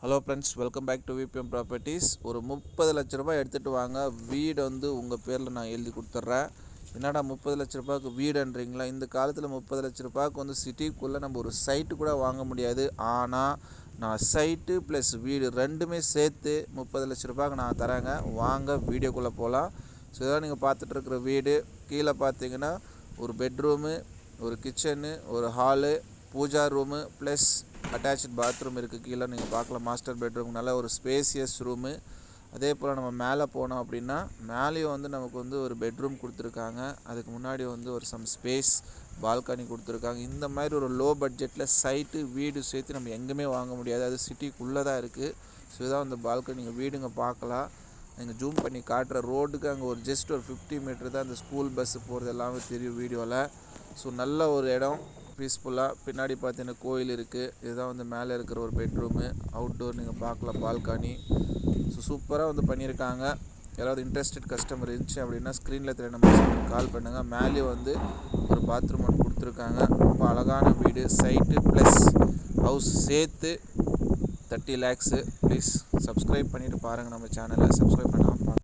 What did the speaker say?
Hello friends, welcome back to VBM properties. ஒரு 30 லட்ச ரூபாய் எடுத்துகிட்டு வாங்க, வீடு வந்து உங்கள் பேரில் நான் எழுதி கொடுத்துட்றேன். என்னடா 30 லட்ச ரூபாய்க்கு வீடுன்றீங்களா? இந்த காலத்தில் 30 லட்ச ரூபாய்க்கு வந்து சிட்டிக்குள்ளே நம்ம ஒரு சைட்டு கூட வாங்க முடியாது. ஆனால் நான் சைட்டு ப்ளஸ் வீடு ரெண்டுமே சேர்த்து 30 லட்ச ரூபாய்க்கு நான் தரேங்க. வாங்க வீடியோக்குள்ளே போகலாம். ஸோ இதான் நீங்கள் பார்த்துட்ருக்குற வீடு. கீழே பார்த்தீங்கன்னா ஒரு பெட்ரூமு, ஒரு கிச்சனு, ஒரு hall, puja room plus attach bathroom இருக்குது. கீழே நீங்கள் பார்க்கலாம். மாஸ்டர் பெட்ரூம் நல்ல ஒரு ஸ்பேசியஸ் ரூமு. அதே போல் நம்ம மேலே போனோம் அப்படின்னா மேலேயும் வந்து நமக்கு வந்து ஒரு பெட்ரூம் கொடுத்துருக்காங்க. அதுக்கு முன்னாடி வந்து ஒரு ஸ்பேஸ் பால்கனி கொடுத்துருக்காங்க. இந்த மாதிரி ஒரு லோ பட்ஜெட்டில் சைட்டு வீடு சேர்த்து நம்ம எங்கேயுமே வாங்க முடியாது. அது சிட்டிக்குள்ளே தான் இருக்குது. ஸோ இதான் அந்த பால்கனி. நீங்கள் வீடுங்க பார்க்கலாம். நீங்கள் ஜூம் பண்ணி காட்டுற ரோடுக்கு அங்கே ஒரு ஜஸ்ட் ஒரு 50 மீட்டர் தான் அந்த ஸ்கூல் பஸ்ஸு போகிறது எல்லாமே தெரியும் வீடியோவில். ஸோ நல்ல ஒரு இடம், பீஸ்ஃபுல்லாக. பின்னாடி பார்த்தீங்கன்னா கோயில் இருக்குது. இதுதான் வந்து மேலே இருக்கிற ஒரு பெட்ரூமு. அவுட்டோர் நீங்கள் பார்க்கலாம், பால்கனி. ஸோ சூப்பராக வந்து பண்ணியிருக்காங்க. யாராவது இன்ட்ரெஸ்டட் கஸ்டமர் இருந்துச்சு அப்படின்னா ஸ்க்ரீனில் தெரிய நம்பர் கால் பண்ணுங்கள். மேலேயும் வந்து ஒரு பாத்ரூம் ஒன்று கொடுத்துருக்காங்க. ரொம்ப அழகான வீடு. சைட்டு ப்ளஸ் ஹவுஸ் சேர்த்து 30 lakhs. ப்ளீஸ் சப்ஸ்கிரைப் பண்ணிவிட்டு பாருங்கள். நம்ம சேனலை சப்ஸ்கிரைப் பண்ணாமல்